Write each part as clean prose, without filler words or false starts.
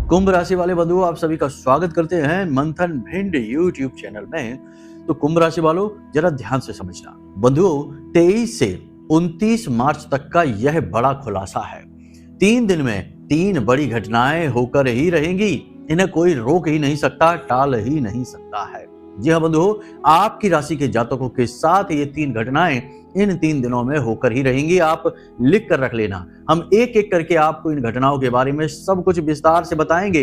कुंभ राशि वाले बंधुओं, आप सभी का स्वागत करते हैं मंथन भिंड यूट्यूब चैनल में। तो कुंभ राशि वालों, जरा ध्यान से समझना। बंधुओं, 23 से 29 मार्च तक का यह बड़ा खुलासा है। 3 दिन में 3 बड़ी घटनाएं होकर ही रहेंगी। इन्हें कोई रोक ही नहीं सकता, टाल ही नहीं सकता है। जी हाँ बंधुओं, आपकी राशि के जातकों के साथ ये 3 घटनाएं इन 3 दिनों में होकर ही रहेंगी। आप लिख कर रख लेना। हम एक एक करके आपको इन घटनाओं के बारे में सब कुछ विस्तार से बताएंगे।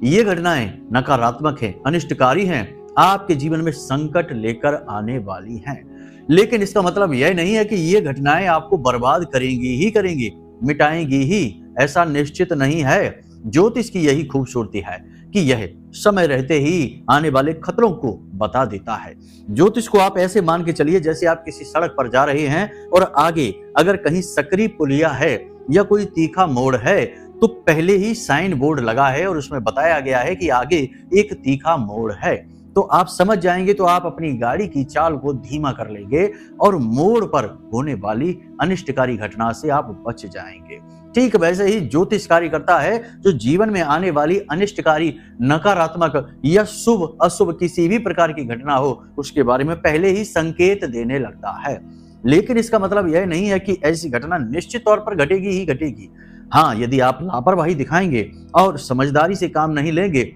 ये घटनाएं नकारात्मक हैं, अनिष्टकारी हैं, आपके जीवन में संकट लेकर आने वाली हैं। लेकिन इसका मतलब यह नहीं है कि ये घटनाएं आपको बर्बाद करेंगी ही करेंगी, मिटाएंगी ही, ऐसा निश्चित नहीं है। ज्योतिष की यही खूबसूरती है कि यह समय रहते ही आने वाले खतरों को बता देता है। ज्योतिष को आप ऐसे मान के चलिए जैसे आप किसी सड़क पर जा रहे हैं और आगे अगर कहीं सकरी पुलिया है या कोई तीखा मोड़ है तो पहले ही साइन बोर्ड लगा है और उसमें बताया गया है कि आगे एक तीखा मोड़ है। तो आप समझ जाएंगे, तो आप अपनी गाड़ी की चाल को धीमा कर लेंगे और मोड़ पर होने वाली अनिष्टकारी घटना से आप बच जाएंगे। ठीक वैसे ही ज्योतिष कार्य करता है, जो जीवन में आने वाली अनिष्टकारी, नकारात्मक या शुभ अशुभ किसी भी प्रकार की घटना हो उसके बारे में पहले ही संकेत देने लगता है। लेकिन इसका मतलब यह नहीं है कि ऐसी घटना निश्चित तौर पर घटेगी ही घटेगी। हाँ, यदि आप लापरवाही दिखाएंगे और समझदारी से काम नहीं लेंगे,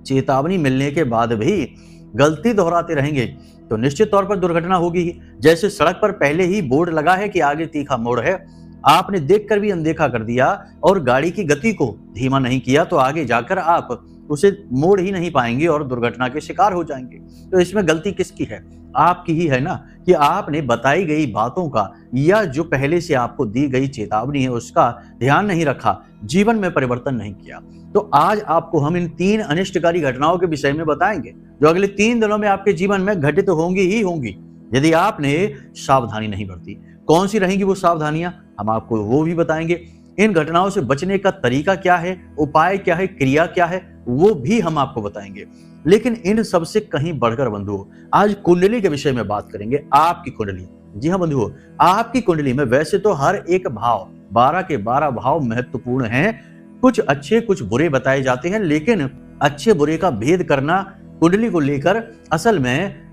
चेतावनी मिलने के बाद भी गलती दोहराते रहेंगे तो निश्चित तौर पर दुर्घटना होगी ही। जैसे सड़क पर पहले ही बोर्ड लगा है कि आगे तीखा मोड़ है, आपने देखकर भी अनदेखा कर दिया और गाड़ी की गति को धीमा नहीं किया तो आगे जाकर आप उसे मोड़ ही नहीं पाएंगे और दुर्घटना के शिकार हो जाएंगे। तो इसमें गलती किसकी है? आपकी ही है ना, कि आपने बताई गई बातों का या जो पहले से आपको दी गई चेतावनी है उसका ध्यान नहीं रखा, जीवन में परिवर्तन नहीं किया। तो आज आपको हम इन 3 अनिष्टकारी घटनाओं के विषय में बताएंगे जो अगले 3 दिनों में आपके जीवन में घटित होंगी ही होंगी यदि आपने सावधानी नहीं बरती। कौन सी रहेंगी वो सावधानियां, हम आपको वो भी बताएंगे। इन घटनाओं से बचने का तरीका क्या है, उपाय क्या है, क्रिया क्या है, वो भी हम आपको बताएंगे। लेकिन इन सबसे कहीं बढ़कर बंधुओं, आज कुंडली के विषय में बात करेंगे। आपकी कुंडली, जी हाँ बंधुओं, आपकी कुंडली में वैसे तो हर एक भाव, 12 के 12 भाव महत्वपूर्ण हैं। कुछ अच्छे कुछ बुरे बताए जाते हैं, लेकिन अच्छे बुरे का भेद करना कुंडली को लेकर असल में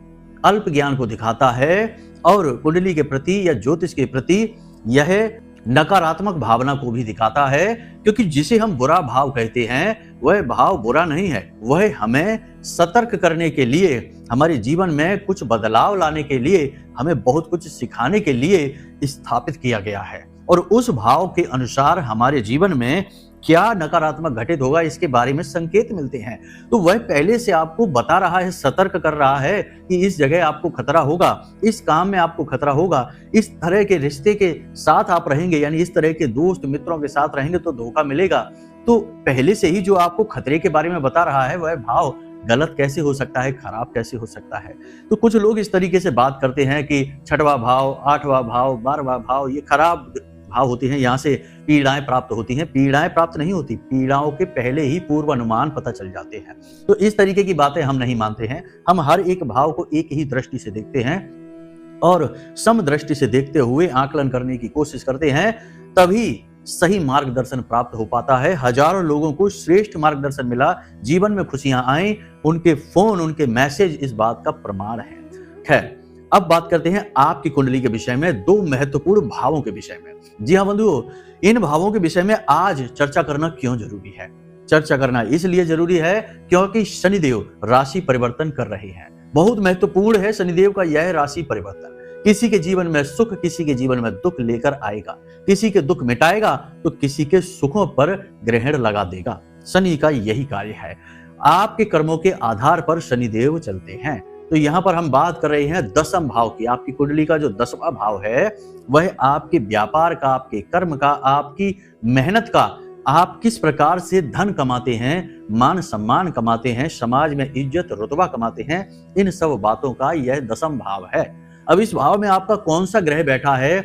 अल्प ज्ञान को दिखाता है और कुंडली के प्रति या ज्योतिष के प्रति यह नकारात्मक भावना को भी दिखाता है। क्योंकि जिसे हम बुरा भाव कहते हैं वह भाव बुरा नहीं है, वह हमें सतर्क करने के लिए, हमारे जीवन में कुछ बदलाव लाने के लिए, हमें बहुत कुछ सिखाने के लिए स्थापित किया गया है। और उस भाव के अनुसार हमारे जीवन में क्या नकारात्मक घटित होगा इसके बारे में संकेत मिलते हैं। तो वह पहले से आपको बता रहा है, सतर्क कर रहा है कि इस जगह आपको खतरा होगा, इस काम में आपको खतरा होगा, इस तरह के रिश्ते के साथ आप रहेंगे, यानी इस तरह के दोस्त मित्रों के साथ रहेंगे तो धोखा मिलेगा। तो पहले से ही जो आपको खतरे के बारे में बता रहा है वह भाव गलत कैसे हो सकता है, खराब कैसे हो सकता है। तो कुछ लोग इस तरीके से बात करते हैं कि 6वां भाव, 8वां भाव, 12वां भाव ये खराब भाव होती हैं, यहाँ से पीड़ाएं प्राप्त होती हैं। पीड़ाएं प्राप्त नहीं होती, पीड़ाओं के पहले ही पूर्व अनुमान पता चल जाते हैं। तो इस तरीके की बातें हम नहीं मानते हैं। हम हर एक भाव को एक ही दृष्टि से देखते हैं और सम दृष्टि से देखते हुए आकलन करने की कोशिश करते हैं, तभी सही मार्गदर्शन प्राप्त हो पाता है। हजारों लोगों को श्रेष्ठ मार्गदर्शन मिला, जीवन में खुशियां आई, उनके फोन, उनके मैसेज इस बात का प्रमाण है। खैर, अब बात करते हैं आपकी कुंडली के विषय में, 2 महत्वपूर्ण भावों के विषय में। जी हाँ बंधुओं, इन भावों के विषय में आज चर्चा करना क्यों जरूरी है? चर्चा करना इसलिए जरूरी है क्योंकि शनिदेव राशि परिवर्तन कर रहे हैं। बहुत महत्वपूर्ण है शनिदेव का यह राशि परिवर्तन। किसी के जीवन में सुख, किसी के जीवन में दुख लेकर आएगा। किसी के दुख मिटाएगा तो किसी के सुखों पर ग्रहण लगा देगा। शनि का यही कार्य है। आपके कर्मों के आधार पर शनिदेव चलते हैं। तो यहाँ पर हम बात कर रहे हैं 10वें भाव की। आपकी कुंडली का जो 10वां भाव है वह आपके व्यापार का, आपके कर्म का, आपकी मेहनत का, आप किस प्रकार से धन कमाते हैं, मान सम्मान कमाते हैं, समाज में इज्जत रुतबा कमाते हैं, इन सब बातों का यह 10वां भाव है। अब इस भाव में आपका कौन सा ग्रह बैठा है,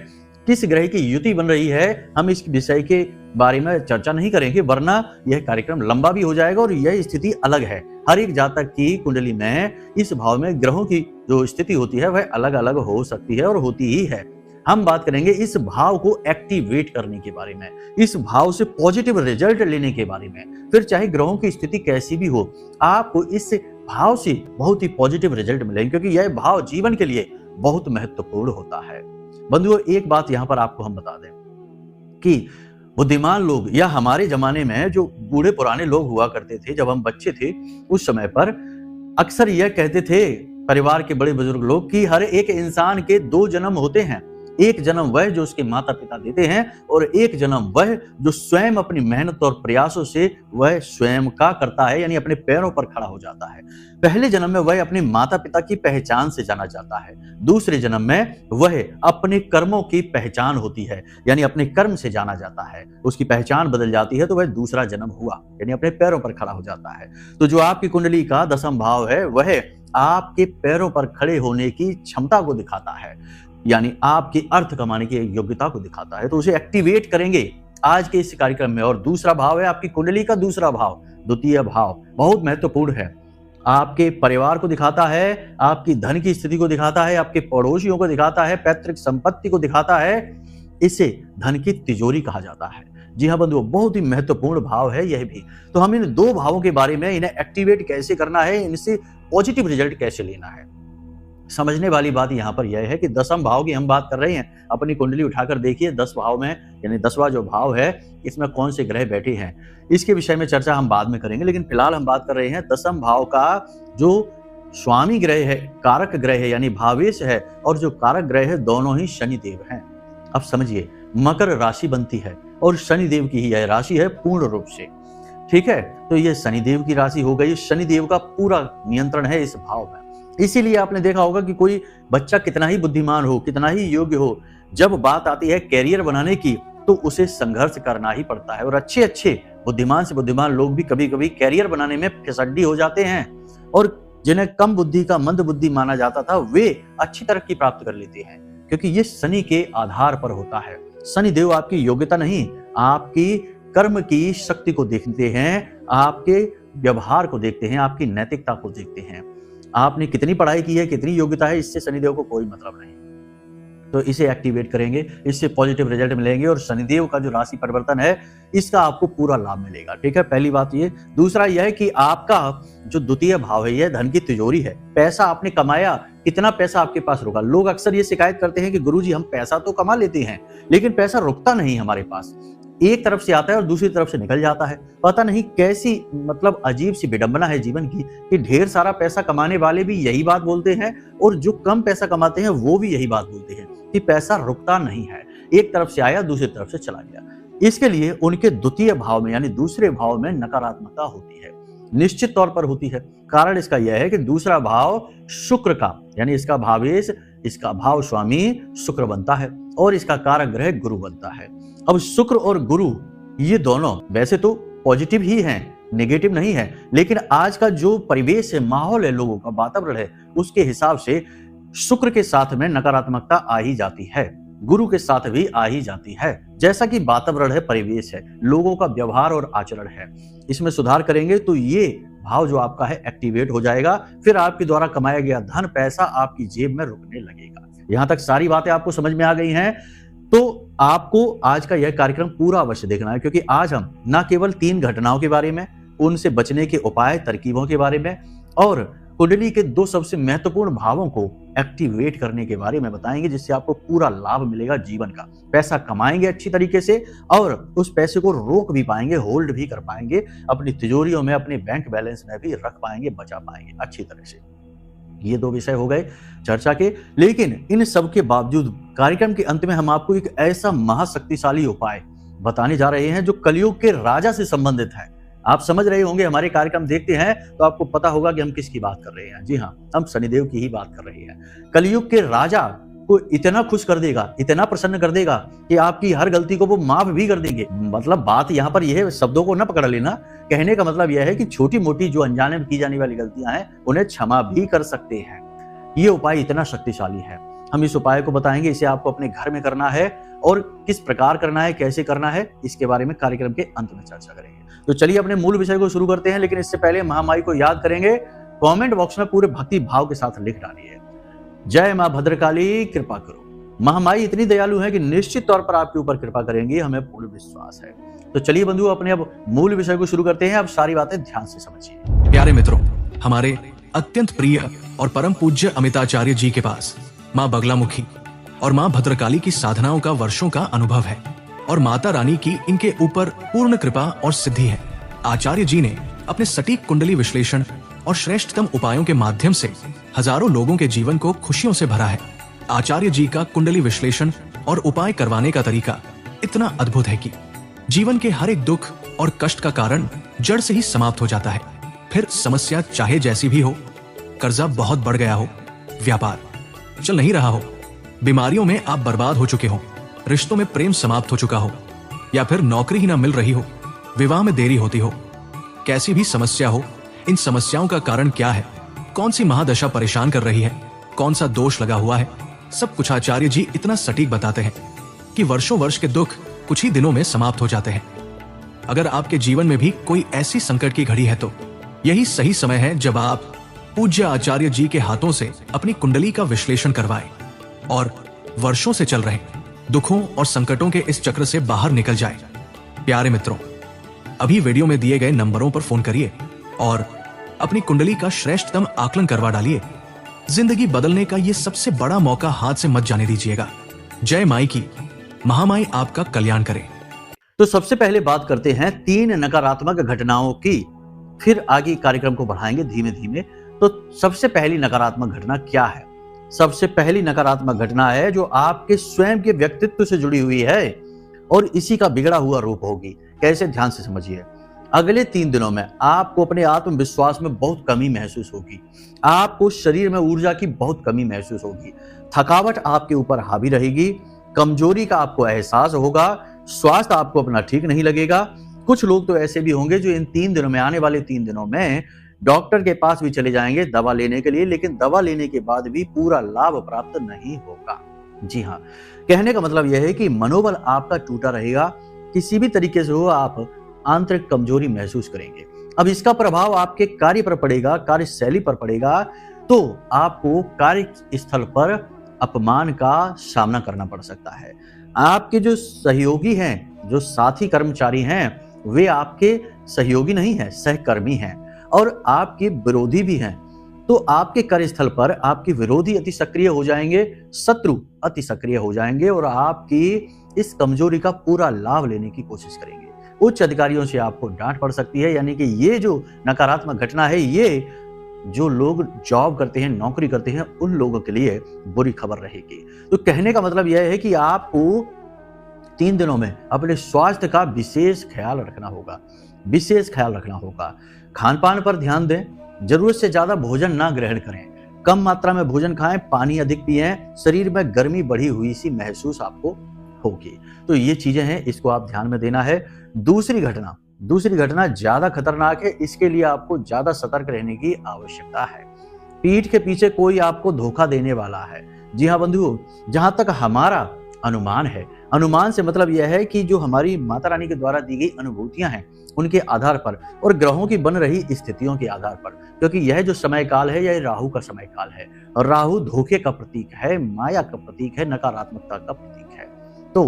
किस ग्रह की युति बन रही है, हम इस विषय के बारे में चर्चा नहीं करेंगे, वरना यह कार्यक्रम लंबा भी हो जाएगा और यह स्थिति अलग है। हर एक जातक की कुंडली में इस भाव में ग्रहों की जो स्थिति होती है वह अलग अलग हो सकती है और होती ही है। हम बात करेंगे इस भाव को एक्टिवेट करने के बारे में, इस भाव से पॉजिटिव रिजल्ट लेने के बारे में। फिर चाहे ग्रहों की स्थिति कैसी भी हो, आपको इस भाव से बहुत ही पॉजिटिव रिजल्ट मिलेंगे, क्योंकि यह भाव जीवन के लिए बहुत महत्वपूर्ण होता है। बंधुओं, एक बात यहां पर आपको हम बता दें कि बुद्धिमान लोग या हमारे जमाने में जो बूढ़े पुराने लोग हुआ करते थे, जब हम बच्चे थे उस समय पर अक्सर यह कहते थे परिवार के बड़े बुजुर्ग लोग कि हर एक इंसान के 2 जन्म होते हैं। एक जन्म वह जो उसके माता पिता देते हैं, और एक जन्म वह जो स्वयं अपनी मेहनत और प्रयासों से वह स्वयं का करता है, यानी अपने पैरों पर खड़ा हो जाता है। पहले जन्म में वह अपने माता पिता की पहचान से जाना जाता है, दूसरे जन्म में वह अपने कर्मों की पहचान होती है, यानी अपने कर्म से जाना जाता है। उसकी पहचान बदल जाती है तो वह दूसरा जन्म हुआ, यानी अपने पैरों पर खड़ा हो जाता है। तो जो आपकी कुंडली का 10वां भाव है वह आपके पैरों पर खड़े होने की क्षमता को दिखाता है, यानी आपकी अर्थ कमाने की योग्यता को दिखाता है। तो उसे एक्टिवेट करेंगे आज के इस कार्यक्रम में। और दूसरा भाव है आपकी कुंडली का दूसरा भाव, द्वितीय भाव, बहुत महत्वपूर्ण है। आपके परिवार को दिखाता है, आपकी धन की स्थिति को दिखाता है, आपके पड़ोसियों को दिखाता है, पैतृक संपत्ति को दिखाता है। इसे धन की तिजोरी कहा जाता है। जी हाँ बंधुओं, बहुत ही महत्वपूर्ण भाव है यह भी। तो हम इन 2 भावों के बारे में, इन्हें एक्टिवेट कैसे करना है, इनसे पॉजिटिव रिजल्ट कैसे लेना है, समझने वाली बात यहां पर यह है कि 10वां भाव की हम बात कर रहे हैं। अपनी कुंडली उठाकर देखिए 10 भाव में, यानी 10वां जो भाव है इसमें कौन से ग्रह बैठे हैं, इसके विषय में चर्चा हम बाद में करेंगे। लेकिन फिलहाल हम बात कर रहे हैं 10वां भाव का जो स्वामी ग्रह है, कारक ग्रह है, यानी भावेश है, और जो कारक ग्रह है दोनों ही शनिदेव हैं। अब समझिए, मकर राशि बनती है और शनिदेव की ही यह राशि है पूर्ण रूप से, ठीक है। तो ये शनिदेव की राशि हो गई, शनिदेव का पूरा नियंत्रण है इस भाव में। इसीलिए आपने देखा होगा कि कोई बच्चा कितना ही बुद्धिमान हो, कितना ही योग्य हो, जब बात आती है कैरियर बनाने की तो उसे संघर्ष करना ही पड़ता है। और अच्छे अच्छे बुद्धिमान से बुद्धिमान लोग भी कभी कभी कैरियर बनाने में फिसड्डी हो जाते हैं, और जिन्हें कम बुद्धि का मंद बुद्धि माना जाता था वे अच्छी तरक्की प्राप्त कर लेते हैं, क्योंकि ये शनि के आधार पर होता है। शनि देव आपकी योग्यता नहीं, आपकी कर्म की शक्ति को देखते हैं, आपके व्यवहार को देखते हैं, आपकी नैतिकता को देखते हैं। आपने कितनी पढ़ाई की है, कितनी योग्यता है, इससे शनिदेव को कोई मतलब नहीं। तो इसे एक्टिवेट करेंगे, इससे पॉजिटिव रिजल्ट मिलेंगे, और शनिदेव का जो राशि परिवर्तन है इसका आपको पूरा लाभ मिलेगा, ठीक है। पहली बात ये। दूसरा यह है कि आपका जो द्वितीय भाव है यह धन की तिजोरी है। पैसा आपने कमाया, कितना पैसा आपके पास रुका। लोग अक्सर ये शिकायत करते हैं कि गुरुजी हम पैसा तो कमा लेते हैं लेकिन पैसा रुकता नहीं हमारे पास, एक तरफ से आता है और दूसरी तरफ से निकल जाता है। पता नहीं कैसी मतलब अजीब सी विडंबना है जीवन की कि ढेर सारा पैसा कमाने वाले भी यही बात बोलते हैं और जो कम पैसा कमाते हैं वो भी यही बात बोलते हैं कि पैसा रुकता नहीं है, एक तरफ से आया दूसरी तरफ से चला गया। इसके लिए उनके द्वितीय भाव में यानी दूसरे भाव में नकारात्मकता होती है, निश्चित तौर पर होती है। कारण इसका यह है कि दूसरा भाव शुक्र का, यानी इसका भावेश, इसका भाव स्वामी शुक्र बनता है और इसका कारक ग्रह गुरु बनता है। अब शुक्र और गुरु ये दोनों वैसे तो पॉजिटिव ही हैं, नेगेटिव नहीं है, लेकिन आज का जो परिवेश है, माहौल है, लोगों का वातावरण है, उसके हिसाब से शुक्र के साथ में नकारात्मकता आ ही जाती है, गुरु के साथ भी आ ही जाती है। जैसा कि वातावरण है, परिवेश है, लोगों का व्यवहार और आचरण है, इसमें सुधार करेंगे तो ये भाव जो आपका है एक्टिवेट हो जाएगा। फिर आपके द्वारा कमाया गया धन पैसा आपकी जेब में रुकने लगेगा। यहां तक सारी बातें आपको समझ में आ गई हैं, तो आपको आज का यह कार्यक्रम पूरा अवश्य देखना है, क्योंकि आज हम न केवल 3 घटनाओं के बारे में, उनसे बचने के उपाय, तरकीबों के बारे में और कुंडली के 2 सबसे महत्वपूर्ण भावों को एक्टिवेट करने के बारे में बताएंगे, जिससे आपको पूरा लाभ मिलेगा जीवन का। पैसा कमाएंगे अच्छी तरीके से और उस पैसे को रोक भी पाएंगे, होल्ड भी कर पाएंगे, अपनी तिजोरियों में, अपने बैंक बैलेंस में भी रख पाएंगे, बचा पाएंगे अच्छी तरह से। ये 2 विषय हो गए चर्चा के। लेकिन इन सब के बावजूद कार्यक्रम के अंत में हम आपको एक ऐसा महाशक्तिशाली उपाय बताने जा रहे हैं जो कलयुग के राजा से संबंधित है। आप समझ रहे होंगे, हमारे कार्यक्रम देखते हैं तो आपको पता होगा कि हम किसकी बात कर रहे हैं। जी हाँ, हम शनिदेव की ही बात कर रहे हैं। कलयुग के राजा को इतना खुश कर देगा, इतना प्रसन्न कर देगा कि आपकी हर गलती को वो माफ भी कर देंगे। मतलब बात यहाँ पर यह है, शब्दों को न पकड़ लेना, कहने का मतलब यह है कि छोटी मोटी जो अनजाने में की जाने वाली गलतियां हैं उन्हें क्षमा भी कर सकते हैं। ये उपाय इतना शक्तिशाली है, हम इस उपाय को बताएंगे। इसे आपको अपने घर में करना है और किस प्रकार करना है, कैसे करना है, इसके बारे में कार्यक्रम के अंत में चर्चा करेंगे। तो चलिए अपने मूल विषय को शुरू करते हैं, लेकिन इससे पहले महामाई को याद करेंगे। कमेंट बॉक्स में पूरे भक्ति भाव के साथ लिख डालिए, जय मां भद्रकाली कृपा करो। महामाई इतनी दयालु है कि निश्चित तौर पर आपके ऊपर कृपा करेंगी, हमें पूर्ण विश्वास है। तो चलिए बंधुओं, अपने अब मूल विषय को शुरू करते हैं। अब सारी बातें ध्यान से समझिए। प्यारे मित्रों, हमारे अत्यंत प्रिय और परम पूज्य अमिताचार्य जी के पास माँ बगलामुखी और माँ भद्रकाली की साधनाओं का वर्षों का अनुभव है और माता रानी की इनके ऊपर पूर्ण कृपा और सिद्धि है। आचार्य जी ने अपने सटीक कुंडली विश्लेषण और श्रेष्ठतम उपायों के माध्यम से हजारों लोगों के जीवन को खुशियों से भरा है। आचार्य जी का कुंडली विश्लेषण और उपाय करवाने का तरीका इतना अद्भुत है कि जीवन के हर एक दुख और कष्ट का कारण जड़ से ही समाप्त हो जाता है। फिर समस्या चाहे जैसी भी हो, कर्जा बहुत बढ़ गया हो, व्यापार चल नहीं रहा हो, बीमारियों में आप बर्बाद हो चुके हो, रिश्तों में प्रेम समाप्त हो चुका हो, या फिर नौकरी ही ना मिल रही हो, विवाह में देरी होती हो, कैसी भी समस्या हो, इन समस्याओं का कारण क्या है, कौन सी महादशा परेशान कर रही है, कौन सा दोष लगा हुआ है, सब कुछ आचार्य जी इतना सटीक बताते हैं कि वर्षों वर्ष के दुख कुछ ही दिनों में समाप्त हो जाते हैं। अगर आपके जीवन में भी कोई ऐसी संकट की घड़ी है तो यही सही समय है जब आप पूज्य आचार्य जी के हाथों से अपनी कुंडली का विश्लेषण करवाएं और वर्षों से चल रहे दुखों और संकटों के इस चक्र से बाहर निकल जाएं। प्यारे मित्रों, अभी वीडियो में दिए गए नंबरों पर फोन करिए और अपनी कुंडली का श्रेष्ठतम आकलन करवा डालिए। जिंदगी बदलने का ये सबसे बड़ा मौका हाथ से मत जाने दीजिएगा। जय माई की, महामाई आपका कल्याण करे। तो सबसे पहले बात करते हैं 3 नकारात्मक घटनाओं की, फिर आगे कार्यक्रम को बढ़ाएंगे धीमे धीमे। तो सबसे पहली नकारात्मक घटना क्या है? सबसे पहली नकारात्मक घटना है जो आपके स्वयं के व्यक्तित्व से जुड़ी हुई है और इसी का बिगड़ा हुआ रूप होगी। कैसे? ध्यान से समझिए। अगले 3 दिनों में आपको अपने आत्मविश्वास में बहुत कमी महसूस होगी, आपको शरीर में ऊर्जा की बहुत कमी महसूस होगी, थकावट आपके ऊपर हावी रहेगी, कमजोरी का आपको एहसास होगा, स्वास्थ्य आपको अपना ठीक नहीं लगेगा। कुछ लोग तो ऐसे भी होंगे जो इन 3 दिनों में, आने वाले 3 दिनों में डॉक्टर के पास भी चले जाएंगे दवा लेने के लिए, लेकिन दवा लेने के बाद भी पूरा लाभ प्राप्त नहीं होगा। जी हाँ, कहने का मतलब यह है कि मनोबल आपका टूटा रहेगा, किसी भी तरीके से हो आप आंतरिक कमजोरी महसूस करेंगे। अब इसका प्रभाव आपके कार्य पर पड़ेगा, कार्यशैली पर पड़ेगा, तो आपको कार्य स्थल पर अपमान का सामना करना पड़ सकता है। आपके जो सहयोगी हैं, जो साथी कर्मचारी हैं, वे आपके सहयोगी नहीं हैं, सहकर्मी हैं और आपके विरोधी भी हैं। तो आपके कार्यस्थल पर आपके विरोधी अति सक्रिय हो जाएंगे, शत्रु अति सक्रिय हो जाएंगे और आपकी इस कमजोरी का पूरा लाभ लेने की कोशिश करेंगे। उच्च अधिकारियों से आपको डांट पड़ सकती है, यानी कि ये जो नकारात्मक घटना है, ये जो लोग जॉब करते हैं, नौकरी करते हैं, उन लोगों के लिए बुरी खबर रहेगी। तो कहने का मतलब यह है कि आपको 3 दिनों में अपने स्वास्थ्य का विशेष ख्याल रखना होगा, विशेष ख्याल रखना होगा। खान पान पर ध्यान दें, जरूरत से ज्यादा भोजन ना ग्रहण करें, कम मात्रा में भोजन खाएं, पानी अधिक पिएं, शरीर में गर्मी बढ़ी हुई सी महसूस आपको होगी। तो ये चीजें हैं, इसको आप ध्यान में देना है। दूसरी घटना ज्यादा खतरनाक है, इसके लिए आपको ज्यादा सतर्क रहने की आवश्यकता है। पीठ के पीछे कोई आपको धोखा देने वाला है। जी हाँ बंधुओं, जहां तक हमारा अनुमान है, अनुमान से मतलब यह है कि जो हमारी माता रानी के द्वारा दी गई अनुभूतियां हैं, उनके आधार पर और ग्रहों की बन रही स्थितियों के आधार पर, क्योंकि यह जो समय काल है, यह राहु का समय काल है और राहु धोखे का प्रतीक है, माया का प्रतीक है, नकारात्मकता का प्रतीक है। तो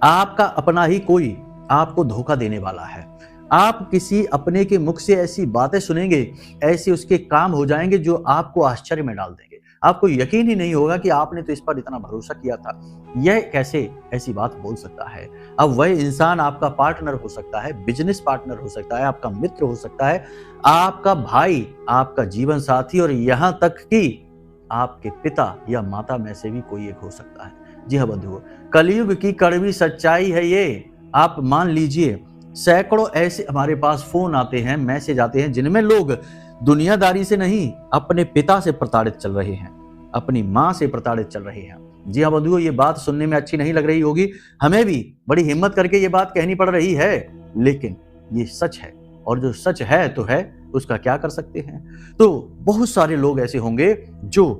आपका अपना ही कोई आपको धोखा देने वाला है। आप किसी अपने के मुख से ऐसी बातें सुनेंगे, ऐसे उसके काम हो जाएंगे जो आपको आश्चर्य में डाल देंगे। आपको यकीन ही नहीं होगा कि आपने तो इस पर इतना भरोसा किया था, यह कैसे ऐसी बात बोल सकता है। अब वह इंसान आपका पार्टनर हो सकता है, बिजनेस पार्टनर हो सकता है, आपका मित्र हो सकता है, आपका भाई, आपका जीवन साथी और यहाँ तक कि आपके पिता या माता में से भी कोई एक हो सकता है। जी हाँ बंधुओं, कलयुग की कड़वी सच्चाई है ये, आप मान लीजिए। सैकड़ों ऐसे हमारे पास फोन आते हैं, मैसेज आते हैं, जिनमें लोग दुनियादारी से नहीं, अपने पिता से प्रताड़ित चल रहे हैं, अपनी माँ से प्रताड़ित चल रहे हैं। जी हाँ बंधुओं, ये बात सुनने में अच्छी नहीं लग रही होगी, हमें भी बड़ी हिम्मत करके ये बात कहनी पड़ रही है, लेकिन ये सच है और जो सच है तो है, उसका क्या कर सकते हैं। तो बहुत सारे लोग ऐसे होंगे जो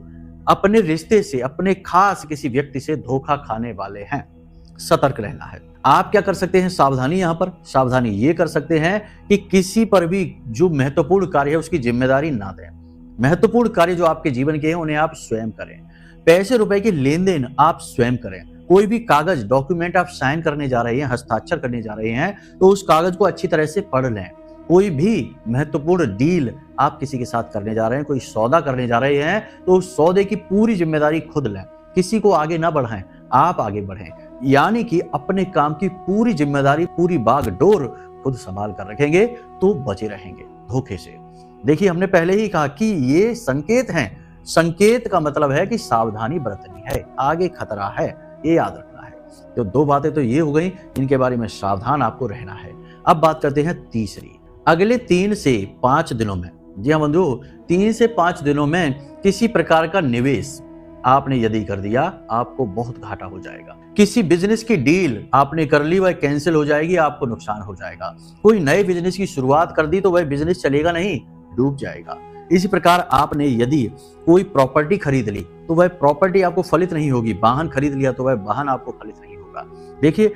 अपने रिश्ते से, अपने खास किसी व्यक्ति से धोखा खाने वाले हैं। सतर्क रहना है। आप क्या कर सकते हैं? सावधानी, यहां पर सावधानी ये कर सकते हैं कि किसी पर भी जो महत्वपूर्ण कार्य है उसकी जिम्मेदारी ना दें। महत्वपूर्ण कार्य जो आपके जीवन के हैं उन्हें आप स्वयं करें। पैसे रुपए की लेन देन आप स्वयं करें। कोई भी कागज डॉक्यूमेंट आप साइन करने जा रहे हैं, हस्ताक्षर करने जा रहे हैं, तो उस कागज को अच्छी तरह से पढ़ लें। कोई भी महत्वपूर्ण डील आप किसी के साथ करने जा रहे हैं, कोई सौदा करने जा रहे हैं, तो उस सौदे की पूरी जिम्मेदारी खुद लें। किसी को आगे ना बढ़ाएं, आप आगे बढ़ें। यानी कि अपने काम की पूरी जिम्मेदारी, पूरी बागडोर खुद संभाल कर रखेंगे तो बचे रहेंगे धोखे से। देखिए, हमने पहले ही कहा कि ये संकेत हैं। संकेत का मतलब है कि सावधानी बरतनी है, आगे खतरा है, ये याद रखना है। तो दो बातें तो ये हो गई, इनके बारे में सावधान आपको रहना है। अब बात करते हैं तीसरी। अगले 3 से 5 दिनों में, जी हाँ बंधुओं, 3 से 5 दिनों में किसी प्रकार का निवेश आपने यदि कर दिया, आपको बहुत घाटा हो जाएगा। किसी बिजनेस की डील आपने कर ली, वह कैंसिल हो जाएगी, आपको नुकसान हो जाएगा। कोई नए बिजनेस की शुरुआत कर दी तो वह बिजनेस चलेगा नहीं, डूब जाएगा। इसी प्रकार आपने यदि कोई प्रॉपर्टी खरीद ली तो वह प्रॉपर्टी आपको फलित नहीं होगी। वाहन खरीद लिया तो वह वाहन आपको फलित नहीं होगा। देखिए,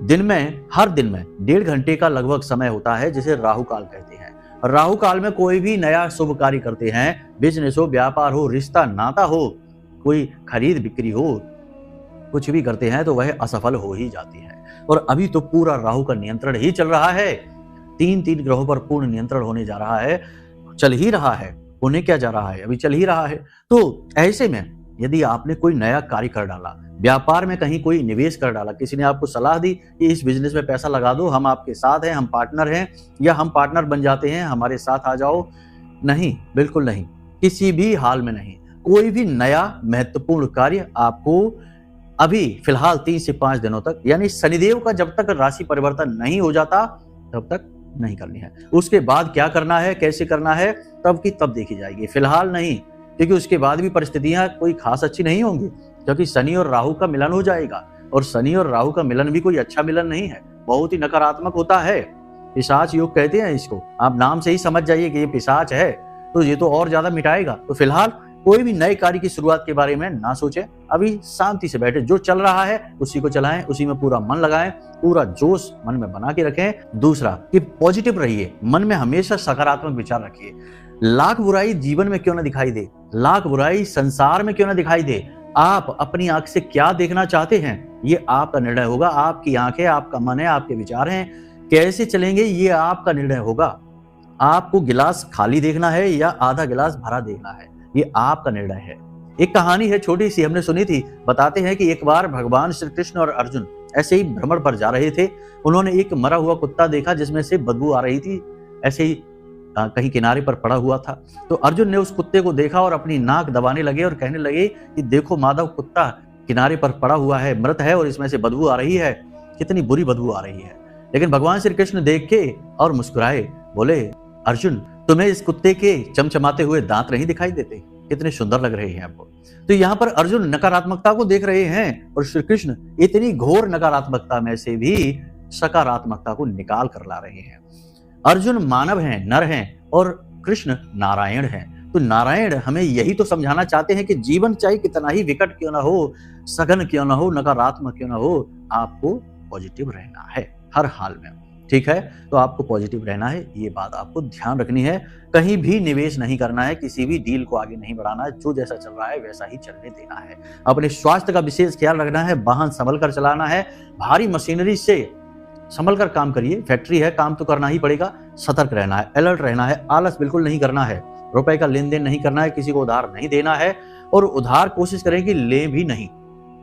दिन में, हर दिन में 1.5 घंटे का लगभग समय होता है, जिसे राहु काल कहते हैं। राहु काल में कोई भी नया शुभ कार्य करते हैं, बिजनेस हो, व्यापार हो, रिश्ता नाता हो, कोई खरीद बिक्री हो, कुछ भी करते हैं तो वह असफल हो ही जाती है। और अभी तो पूरा राहु का नियंत्रण ही चल रहा है। 3 ग्रहों पर पूर्ण नियंत्रण होने जा रहा है, चल ही रहा है, होने क्या जा रहा है, अभी चल ही रहा है। तो ऐसे में यदि आपने कोई नया कार्य कर डाला, व्यापार में कहीं कोई निवेश कर डाला, किसी ने आपको सलाह दी कि इस बिजनेस में पैसा लगा दो, हम आपके साथ हैं, हम पार्टनर हैं, या हम पार्टनर बन जाते हैं, हमारे साथ आ जाओ, नहीं, बिल्कुल नहीं, किसी भी हाल में नहीं। कोई भी नया महत्वपूर्ण कार्य आपको अभी फिलहाल 3 से 5 दिनों तक, यानी शनिदेव का जब तक राशि परिवर्तन नहीं हो जाता तब तक नहीं करनी है। उसके बाद क्या करना है, कैसे करना है, तब की तब देखी जाएगी, फिलहाल नहीं, क्योंकि उसके बाद भी परिस्थितियां कोई खास अच्छी नहीं होंगी, क्योंकि शनि और राहु का मिलन हो जाएगा। और शनि और राहु का मिलन भी कोई अच्छा मिलन नहीं है, बहुत ही नकारात्मक होता है। पिशाच योग कहते हैं इसको, आप नाम से ही समझ जाइए कि ये पिशाच है, तो ये तो और ज्यादा मिटाएगा। तो फिलहाल कोई भी नए कार्य की शुरुआत के बारे में ना सोचें, अभी शांति से बैठे, जो चल रहा है उसी को चलाएं, उसी में पूरा मन लगाएं, पूरा जोश मन में बना के रखें। दूसरा कि पॉजिटिव रहिए, मन में हमेशा सकारात्मक विचार रखिए। लाख बुराई जीवन में क्यों ना दिखाई दे, लाख बुराई संसार में क्यों ना दिखाई दे, आप अपनी आंख से क्या देखना चाहते हैं, ये आपका निर्णय होगा। आपकी आंखें, आपका मन है, आपके विचार हैं, कैसे चलेंगे ये आपका निर्णय होगा। आपको गिलास खाली देखना है या आधा गिलास भरा देखना है, ये आपका निर्णय है। एक कहानी है छोटी सी, हमने सुनी थी। बताते हैं कि एक बार भगवान श्री कृष्ण और अर्जुन ऐसे ही भ्रमण पर जा रहे थे। उन्होंने एक मरा हुआ कुत्ता देखा जिसमें से बदबू आ रही थी, ऐसे ही कहीं किनारे पर पड़ा हुआ था। तो अर्जुन ने उस कुत्ते को देखा और अपनी नाक दबाने लगे और कहने लगे कि देखो माधव, कुत्ता किनारे पर पड़ा हुआ है, मृत है और इसमें से बदबू आ रही है, कितनी बुरी बदबू आ रही है। लेकिन भगवान श्री कृष्ण देख के और मुस्कुराए, बोले अर्जुन, तुम्हें इस कुत्ते के चमचमाते हुए दांत नहीं दिखाई देते, कितने सुंदर लग रहे हैं आपको। तो यहाँ पर अर्जुन नकारात्मकता को देख रहे हैं और श्री कृष्ण इतनी घोर नकारात्मकता में से भी सकारात्मकता को निकाल कर ला रहे हैं। अर्जुन मानव हैं, नर हैं, और कृष्ण नारायण हैं। तो नारायण हमें यही तो समझाना चाहते हैं कि जीवन चाहे कितना ही विकट क्यों ना हो, सघन क्यों ना हो, नकारात्मक क्यों ना हो, आपको पॉजिटिव रहना है हर हाल में। ठीक है, तो आपको पॉजिटिव रहना है, ये बात आपको ध्यान रखनी है। कहीं भी निवेश नहीं करना है, किसी भी डील को आगे नहीं बढ़ाना है, जो जैसा चल रहा है वैसा ही चलने देना है। अपने स्वास्थ्य का विशेष ख्याल रखना है, वाहन संभल कर चलाना है, भारी मशीनरी से संभल कर काम करिए, फैक्ट्री है, काम तो करना ही पड़ेगा। सतर्क रहना है, अलर्ट रहना है, आलस बिल्कुल नहीं करना है, रुपए का लेन देन नहीं करना है, किसी को उधार नहीं देना है, और उधार कोशिश करें कि ले भी नहीं।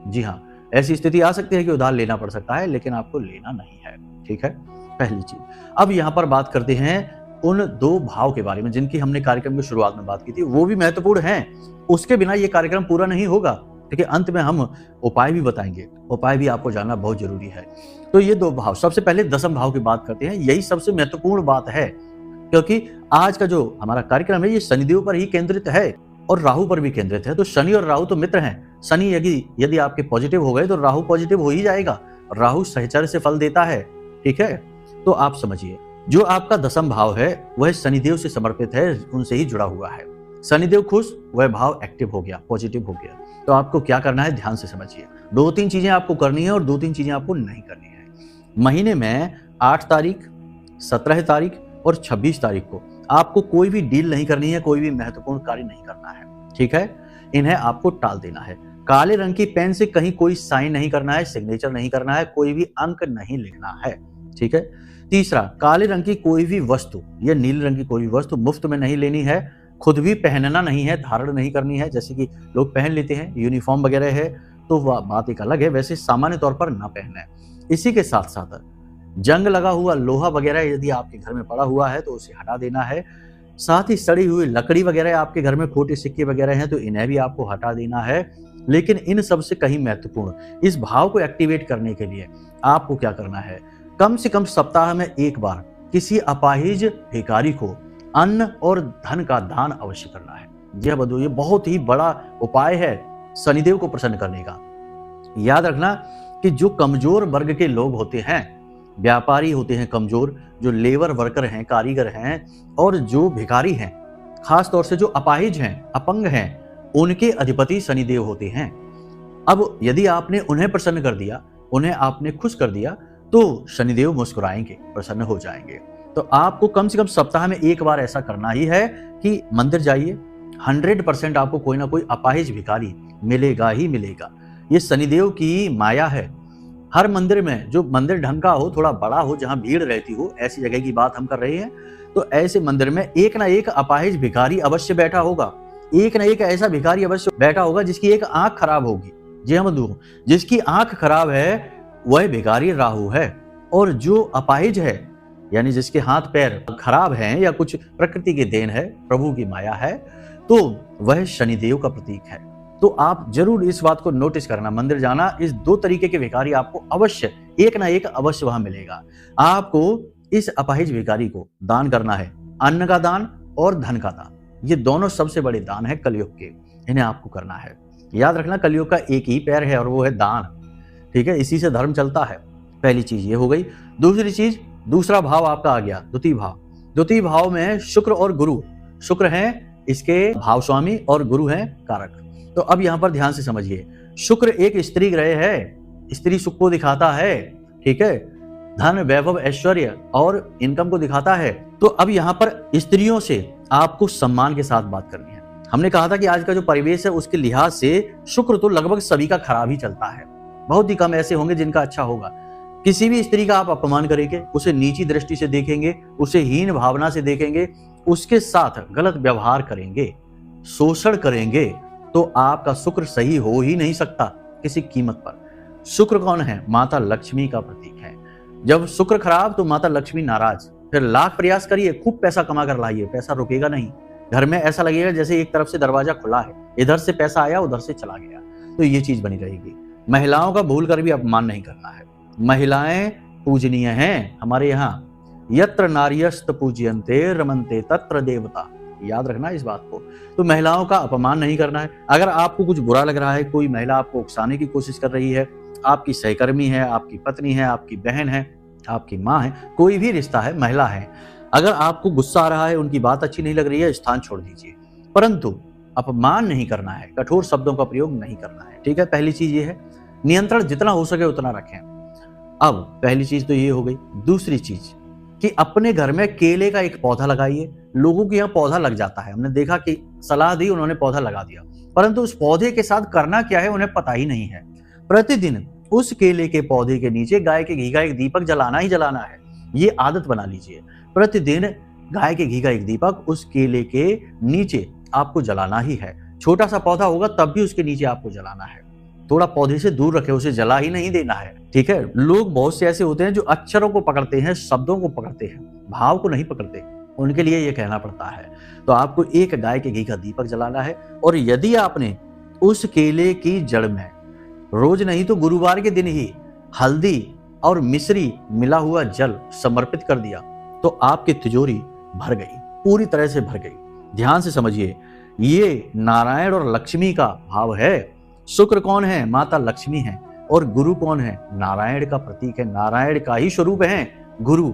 जी हाँ, ऐसी स्थिति आ सकती है कि उधार लेना पड़ सकता है, लेकिन आपको लेना नहीं है। ठीक है, पहली चीज। अब यहाँ पर बात करते हैं उन 2 भाव के बारे में जिनकी हमने कार्यक्रम की शुरुआत में बात की थी, वो भी महत्वपूर्ण हैं। उसके बिना ये कार्यक्रम पूरा नहीं होगा। ठीक है, अंत में हम उपाय भी बताएंगे, उपाय भी आपको जानना बहुत जरूरी है। तो ये 2 भाव, सबसे पहले दशम भाव की बात करते हैं। यही सबसे महत्वपूर्ण बात है, क्योंकि आज का जो हमारा कार्यक्रम है ये शनिदेव पर ही केंद्रित है और राहु पर भी केंद्रित है। तो शनि और राहु तो मित्र हैं। शनि यदि आपके पॉजिटिव हो गए तो राहु पॉजिटिव हो ही जाएगा। राहु सहचर्य से फल देता है। ठीक है, तो आप समझिए, जो आपका दशम भाव है वह शनिदेव से समर्पित है, उनसे ही जुड़ा हुआ है। शनिदेव खुश, वह भाव एक्टिव हो गया, पॉजिटिव हो गया। तो आपको क्या करना है, ध्यान से समझिए। 2-3 चीजें आपको करनी है और 2-3 चीजें आपको नहीं करनी है। महीने में 8 तारीख, 17 तारीख और 26 तारीख को आपको कोई भी डील नहीं करनी है, कोई भी महत्वपूर्ण कार्य नहीं करना है। ठीक है, इन्हें आपको टाल देना है। काले रंग की पेन से कहीं कोई साइन नहीं करना है, सिग्नेचर नहीं करना है, कोई भी अंक नहीं लिखना है। ठीक है। तीसरा, काले रंग की कोई भी वस्तु या नीले रंग की कोई भी वस्तु मुफ्त में नहीं लेनी है, खुद भी पहनना नहीं है, धारण नहीं करनी है। जैसे कि लोग पहन लेते हैं, यूनिफॉर्म वगैरह है तो वह बात एक अलग है, वैसे सामान्य तौर पर ना पहनना है। इसी के साथ साथ जंग लगा हुआ लोहा वगैरह यदि आपके घर में पड़ा हुआ है तो उसे हटा देना है। साथ ही सड़ी हुई लकड़ी वगैरह आपके घर में खोटे सिक्के वगैरह हैं तो इन्हें भी आपको हटा देना है। लेकिन इन सब से कहीं महत्वपूर्ण, इस भाव को एक्टिवेट करने के लिए आपको क्या करना है, कम से कम सप्ताह में एक बार किसी अपाहिज भिखारी को अन्न और धन का दान अवश्य करना है। यह बंधु, ये बहुत ही बड़ा उपाय है शनिदेव को प्रसन्न करने का। याद रखना कि जो कमजोर वर्ग के लोग होते हैं, व्यापारी होते हैं कमजोर, जो लेबर वर्कर हैं, कारीगर हैं, और जो भिखारी हैं, खास तौर से जो अपाहिज हैं, अपंग हैं, उनके अधिपति शनिदेव होते हैं। अब यदि आपने उन्हें प्रसन्न कर दिया, उन्हें आपने खुश कर दिया, तो शनिदेव मुस्कुराएंगे, प्रसन्न हो जाएंगे। तो आपको कम से कम सप्ताह में एक बार ऐसा करना ही है कि मंदिर जाइए, 100% आपको कोई ना कोई अपाहिज भिखारी मिलेगा ही मिलेगा। ये शनिदेव की माया है। हर मंदिर में, जो मंदिर ढंग का हो, थोड़ा बड़ा हो, जहां भीड़ रहती हो, ऐसी जगह की बात हम कर रहे हैं, तो ऐसे मंदिर में एक ना एक अपाहिज भिखारी अवश्य बैठा होगा। एक ना एक ऐसा भिखारी अवश्य बैठा होगा जिसकी एक आंख खराब होगी। जी हाँ बंधु, जिसकी आंख खराब है वह भिखारी राहु है। और जो अपाहिज है, यानी जिसके हाथ पैर खराब हैं या कुछ प्रकृति की देन है, प्रभु की माया है, तो वह शनिदेव का प्रतीक है। तो आप जरूर इस बात को नोटिस करना, मंदिर जाना, इस दो तरीके के भिखारी आपको अवश्य एक ना एक अवश्य वहां मिलेगा। आपको इस अपाहिज भिखारी को दान करना है, अन्न का दान और धन का दान। ये दोनों सबसे बड़े दान है कलयुग के, इन्हें आपको करना है। याद रखना, कलयुग का एक ही पैर है और वो है दान। ठीक है, इसी से धर्म चलता है। पहली चीज ये हो गई। दूसरी चीज, दूसरा भाव आपका आ गया द्वितीय भाव। द्वितीय भाव में शुक्र और गुरु, शुक्र हैं इसके भाव स्वामी और गुरु हैं कारक। तो अब यहां पर ध्यान से समझिए, शुक्र एक स्त्री ग्रह है, स्त्री सुख को दिखाता है। ठीक है, धन वैभव ऐश्वर्य और इनकम को दिखाता है। तो अब यहां पर स्त्रियों से आपको सम्मान के साथ बात करनी है। हमने कहा था कि आज का जो परिवेश है उसके लिहाज से शुक्र तो लगभग सभी का खराब ही चलता है, बहुत ही कम ऐसे होंगे जिनका अच्छा होगा। किसी भी स्त्री का आप अपमान करेंगे, उसे नीची दृष्टि से देखेंगे, उसे हीन भावना से देखेंगे, उसके साथ गलत व्यवहार करेंगे, शोषण करेंगे, तो आपका शुक्र सही हो ही नहीं सकता किसी कीमत पर। शुक्र कौन है? माता लक्ष्मी का प्रतीक है। जब शुक्र खराब तो माता लक्ष्मी नाराज। फिर लाख प्रयास करिए, खूब पैसा कमा कर लाइए, पैसा रुकेगा नहीं। घर में ऐसा लगेगा जैसे एक तरफ से दरवाजा खुला है, इधर से पैसा आया उधर से चला गया। तो ये चीज बनी रहेगी। महिलाओं का भूल कर भी अपमान नहीं करना है। महिलाएं पूजनीय हैं हमारे यहाँ। यत्र नार्यस्त पूज्यन्ते रमन्ते तत्र देवता। याद रखना इस बात को। तो महिलाओं का अपमान नहीं करना है। अगर आपको कुछ बुरा लग रहा है, कोई महिला आपको उकसाने की कोशिश कर रही है, आपकी सहकर्मी है, आपकी पत्नी है, आपकी बहन है, आपकी माँ है, कोई भी रिश्ता है, महिला है, अगर आपको गुस्सा आ रहा है, उनकी बात अच्छी नहीं लग रही है, स्थान छोड़ दीजिए। परंतु अपमान नहीं करना है, कठोर शब्दों का प्रयोग नहीं करना है। ठीक है, पहली चीज ये है। नियंत्रण जितना हो सके उतना रखें। अब पहली चीज तो ये हो गई। दूसरी चीज कि अपने घर में केले का एक पौधा लगाइए। लोगों के यहाँ पौधा लग जाता है, हमने देखा कि सलाह दी, उन्होंने पौधा लगा दिया, परंतु उस पौधे के साथ करना क्या है उन्हें पता ही नहीं है। प्रतिदिन उस केले के पौधे के नीचे गाय के घी का एक दीपक जलाना ही जलाना है। ये आदत बना लीजिए। प्रतिदिन गाय के घी का एक दीपक उस केले के नीचे आपको जलाना ही है। छोटा सा पौधा होगा तब भी उसके नीचे आपको जलाना है। थोड़ा पौधे से दूर रखे, उसे जला ही नहीं देना है। ठीक है, लोग बहुत से ऐसे होते हैं जो अक्षरों को पकड़ते हैं, शब्दों को पकड़ते हैं, भाव को नहीं पकड़ते। उनके लिए ये कहना पड़ता है। तो आपको एक गाय के घी का दीपक जलाना है। और यदि आपने उस केले की जड़ में रोज नहीं तो गुरुवार के दिन ही हल्दी और मिश्री मिला हुआ जल समर्पित कर दिया तो आपकी तिजोरी भर गई, पूरी तरह से भर गई। ध्यान से समझिए, ये नारायण और लक्ष्मी का भाव है। शुक्र कौन है? माता लक्ष्मी है। और गुरु कौन है? नारायण का प्रतीक है, नारायण का ही स्वरूप है गुरु।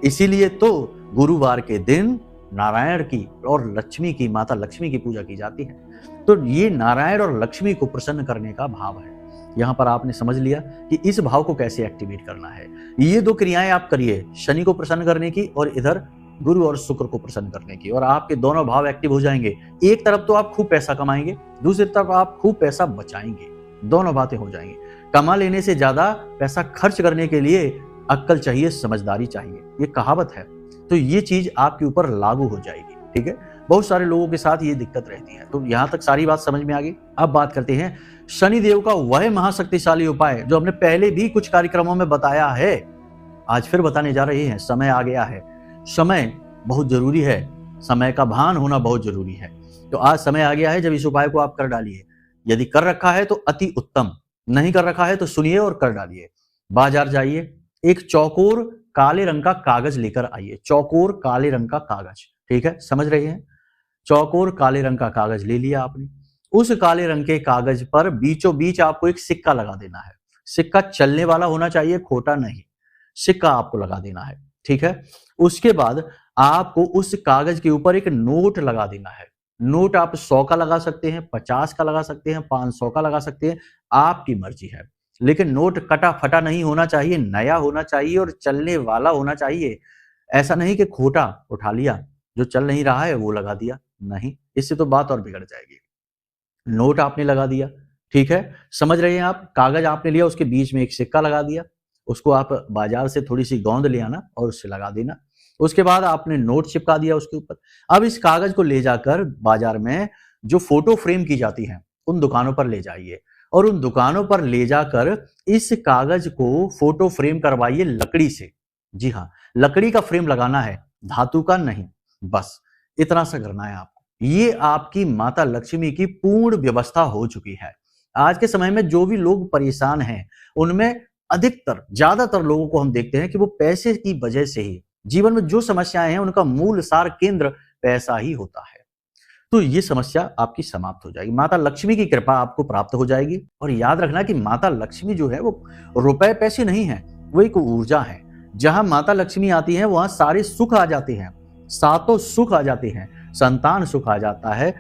इसीलिए तो गुरुवार के दिन नारायण की और लक्ष्मी की, माता लक्ष्मी की पूजा की जाती है। तो ये नारायण और लक्ष्मी को प्रसन्न करने का भाव है। यहां पर आपने समझ लिया कि इस भाव को कैसे एक्टिवेट करना है। ये दो क्रियाएं आप करिए, शनि को प्रसन्न करने की और इधर गुरु और शुक्र को प्रसन्न करने की, और आपके दोनों भाव एक्टिव हो जाएंगे। एक तरफ तो आप खूब पैसा कमाएंगे, दूसरी तरफ आप खूब पैसा बचाएंगे। दोनों बातें हो जाएंगी। कमा लेने से ज्यादा पैसा खर्च करने के लिए अक्ल चाहिए, समझदारी चाहिए, ये कहावत है। तो ये चीज आपके ऊपर लागू हो जाएगी, ठीक है। बहुत सारे लोगों के साथ ये दिक्कत रहती है। तो यहां तक सारी बात समझ में आ गई। अब बात करते हैं शनिदेव का वह महाशक्तिशाली उपाय जो हमने पहले भी कुछ कार्यक्रमों में बताया है, आज फिर बताने जा रहे हैं। समय आ गया है, समय बहुत जरूरी है, समय का भान होना बहुत जरूरी है। तो आज समय आ गया है जब इस उपाय को आप कर डालिए। यदि कर रखा है तो अति उत्तम, नहीं कर रखा है तो सुनिए और कर डालिए। बाजार जाइए, एक चौकोर काले रंग का कागज लेकर आइए। चौकोर काले रंग का कागज, ठीक है, समझ रहे हैं। चौकोर काले रंग का कागज ले लिया आपने। उस काले रंग के कागज पर बीचों बीच आपको एक सिक्का लगा देना है। सिक्का चलने वाला होना चाहिए, खोटा नहीं। सिक्का आपको लगा देना है, ठीक है। उसके बाद आपको उस कागज के ऊपर एक नोट लगा देना है। नोट आप 100 का लगा सकते हैं, 50 का लगा सकते हैं, 500 का लगा सकते हैं, आपकी मर्जी है। लेकिन नोट कटा फटा नहीं होना चाहिए, नया होना चाहिए और चलने वाला होना चाहिए। ऐसा नहीं कि खोटा उठा लिया, जो चल नहीं रहा है वो लगा दिया, नहीं, इससे तो बात और बिगड़ जाएगी। नोट आपने लगा दिया, ठीक है, समझ रहे हैं आप। कागज आपने लिया, उसके बीच में एक सिक्का लगा दिया, उसको आप बाजार से थोड़ी सी गोंद ले आना और उससे लगा देना। उसके बाद आपने नोट चिपका दिया उसके ऊपर। अब इस कागज को ले जाकर बाजार में जो फोटो फ्रेम की जाती हैं उन दुकानों पर ले जाइए और उन दुकानों पर ले जाकर इस कागज को फोटो फ्रेम करवाइए लकड़ी से। जी हाँ, लकड़ी का फ्रेम लगाना है, धातु का नहीं। बस इतना सा करना है आपको। ये आपकी माता लक्ष्मी की पूर्ण व्यवस्था हो चुकी है। आज के समय में जो भी लोग परेशान हैं उनमें अधिकतर ज्यादातर लोगों को हम देखते हैं कि वो पैसे की वजह से ही जीवन में जो समस्याएं हैं उनका मूल सार केंद्र पैसा ही होता है। तो ये समस्या आपकी समाप्त हो जाएगी, माता लक्ष्मी की कृपा आपको प्राप्त हो जाएगी। और याद रखना कि माता लक्ष्मी जो है वो रुपए पैसे नहीं है, वो एक ऊर्जा है। जहां माता लक्ष्मी आती है वहां सारे सुख आ जाते हैं, सातों सुख आ जाते हैं, संतान सुख आ जाता है,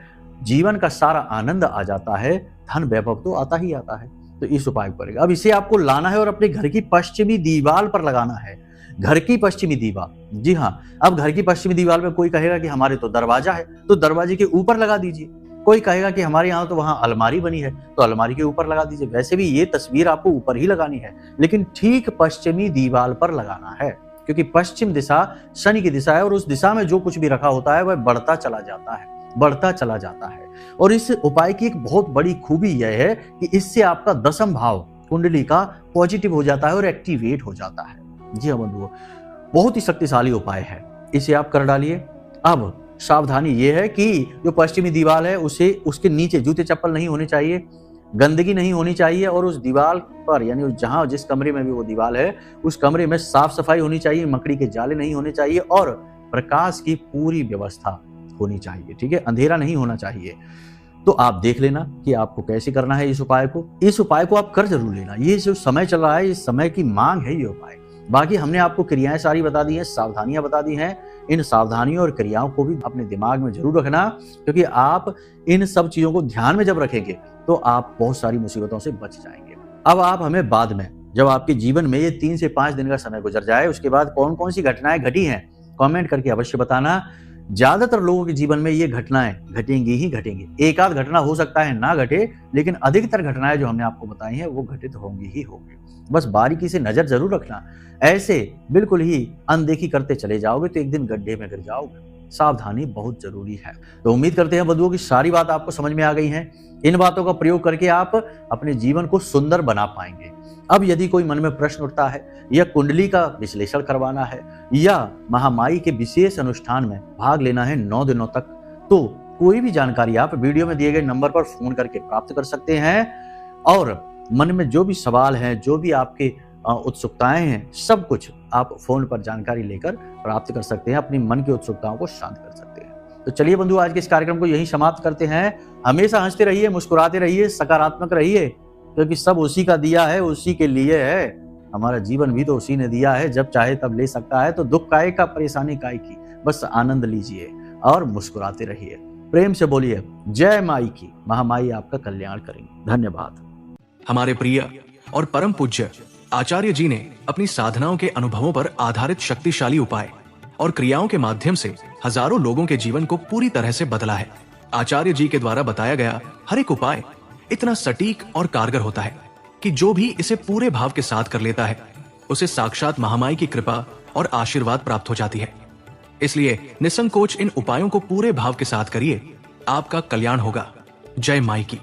जीवन का सारा आनंद आ जाता है, धन वैभव तो आता ही आता है। तो इस उपाय को करेगा। अब इसे आपको लाना है और अपने घर की पश्चिमी दीवार पर लगाना है। घर की पश्चिमी दीवार, जी हाँ। अब घर की पश्चिमी दीवार में कोई कहेगा कि हमारे तो दरवाजा है, तो दरवाजे के ऊपर लगा दीजिए। कोई कहेगा कि हमारे यहाँ तो वहां अलमारी बनी है, तो अलमारी के ऊपर लगा दीजिए। वैसे भी ये तस्वीर आपको ऊपर ही लगानी है, लेकिन ठीक पश्चिमी दीवार पर लगाना है, क्योंकि पश्चिम दिशा शनि की दिशा है और उस दिशा में जो कुछ भी रखा होता है वह बढ़ता चला जाता है, बढ़ता चला जाता है। और इस उपाय की एक बहुत बड़ी खूबी यह है कि इससे आपका दशम भाव कुंडली का पॉजिटिव हो जाता है और एक्टिवेट हो जाता है। जी हाँ बंधुओं, बहुत ही शक्तिशाली उपाय है, इसे आप कर डालिए। अब सावधानी ये है कि जो पश्चिमी दीवार है उसे उसके नीचे जूते चप्पल नहीं होने चाहिए, गंदगी नहीं होनी चाहिए और उस दीवार पर यानी जहां जिस कमरे में भी वो दीवार है उस कमरे में साफ सफाई होनी चाहिए, मकड़ी के जाले नहीं होने चाहिए और प्रकाश की पूरी व्यवस्था होनी चाहिए, ठीक है, अंधेरा नहीं होना चाहिए। तो आप देख लेना कि आपको कैसे करना है इस उपाय को। इस उपाय को आप कर जरूर लेना। ये जो समय चल रहा है इस समय की मांग है ये उपाय। बाकी हमने आपको क्रियाएं सारी बता दी हैं, सावधानियां बता दी हैं। इन सावधानियों और क्रियाओं को भी अपने दिमाग में जरूर रखना, क्योंकि आप इन सब चीजों को ध्यान में जब रखेंगे तो आप बहुत सारी मुसीबतों से बच जाएंगे। अब आप हमें बाद में जब आपके जीवन में ये 3 से 5 दिन का समय गुजर जाए उसके बाद कौन कौन सी घटनाएं घटी हैं कमेंट करके अवश्य बताना। ज्यादातर लोगों के जीवन में ये घटनाएं घटेंगी ही घटेंगी। एक आध घटना हो सकता है ना घटे, लेकिन अधिकतर घटनाएं जो हमने आपको बताई हैं वो घटित होंगी ही होंगी। बस बारीकी से नजर जरूर रखना। ऐसे बिल्कुल ही अनदेखी करते चले जाओगे तो एक दिन गड्ढे में गिर जाओगे। सावधानी बहुत जरूरी है। तो उम्मीद करते हैं बंधुओं की सारी बात आपको समझ में आ गई है। इन बातों का प्रयोग करके आप अपने जीवन को सुंदर बना पाएंगे। अब यदि कोई मन में प्रश्न उठता है या कुंडली का विश्लेषण करवाना है या महामाई के विशेष अनुष्ठान में भाग लेना है 9 दिनों तक, तो कोई भी जानकारी आप वीडियो में दिए गए नंबर पर फोन करके प्राप्त कर सकते हैं। और मन में जो भी सवाल हैं, जो भी आपके उत्सुकताएं हैं, सब कुछ आप फोन पर जानकारी लेकर प्राप्त कर सकते हैं, अपनी मन की उत्सुकताओं को शांत कर सकते हैं। तो चलिए बंधु, आज के इस कार्यक्रम को यहीं समाप्त करते हैं। हमेशा हंसते रहिए, मुस्कुराते रहिए, सकारात्मक रहिए, क्योंकि सब उसी का दिया है, उसी के लिए है। हमारा जीवन भी तो उसी ने दिया है, जब चाहे तब ले सकता है। तो दुख काय का, परेशानी काय की, बस आनंद लीजिए और मुस्कुराते रहिए। प्रेम से बोलिए जय माई की। महामाई आपका कल्याण करेंगे। धन्यवाद। हमारे प्रिय और परम पूज्य आचार्य जी ने अपनी साधनाओं के अनुभवों पर आधारित शक्तिशाली उपाय और क्रियाओं के माध्यम से हजारों लोगों के जीवन को पूरी तरह से बदला है। आचार्य जी के द्वारा बताया गया हर एक उपाय इतना सटीक और कारगर होता है कि जो भी इसे पूरे भाव के साथ कर लेता है उसे साक्षात महामाई की कृपा और आशीर्वाद प्राप्त हो जाती है। इसलिए निसंकोच इन उपायों को पूरे भाव के साथ करिए, आपका कल्याण होगा। जय माई की।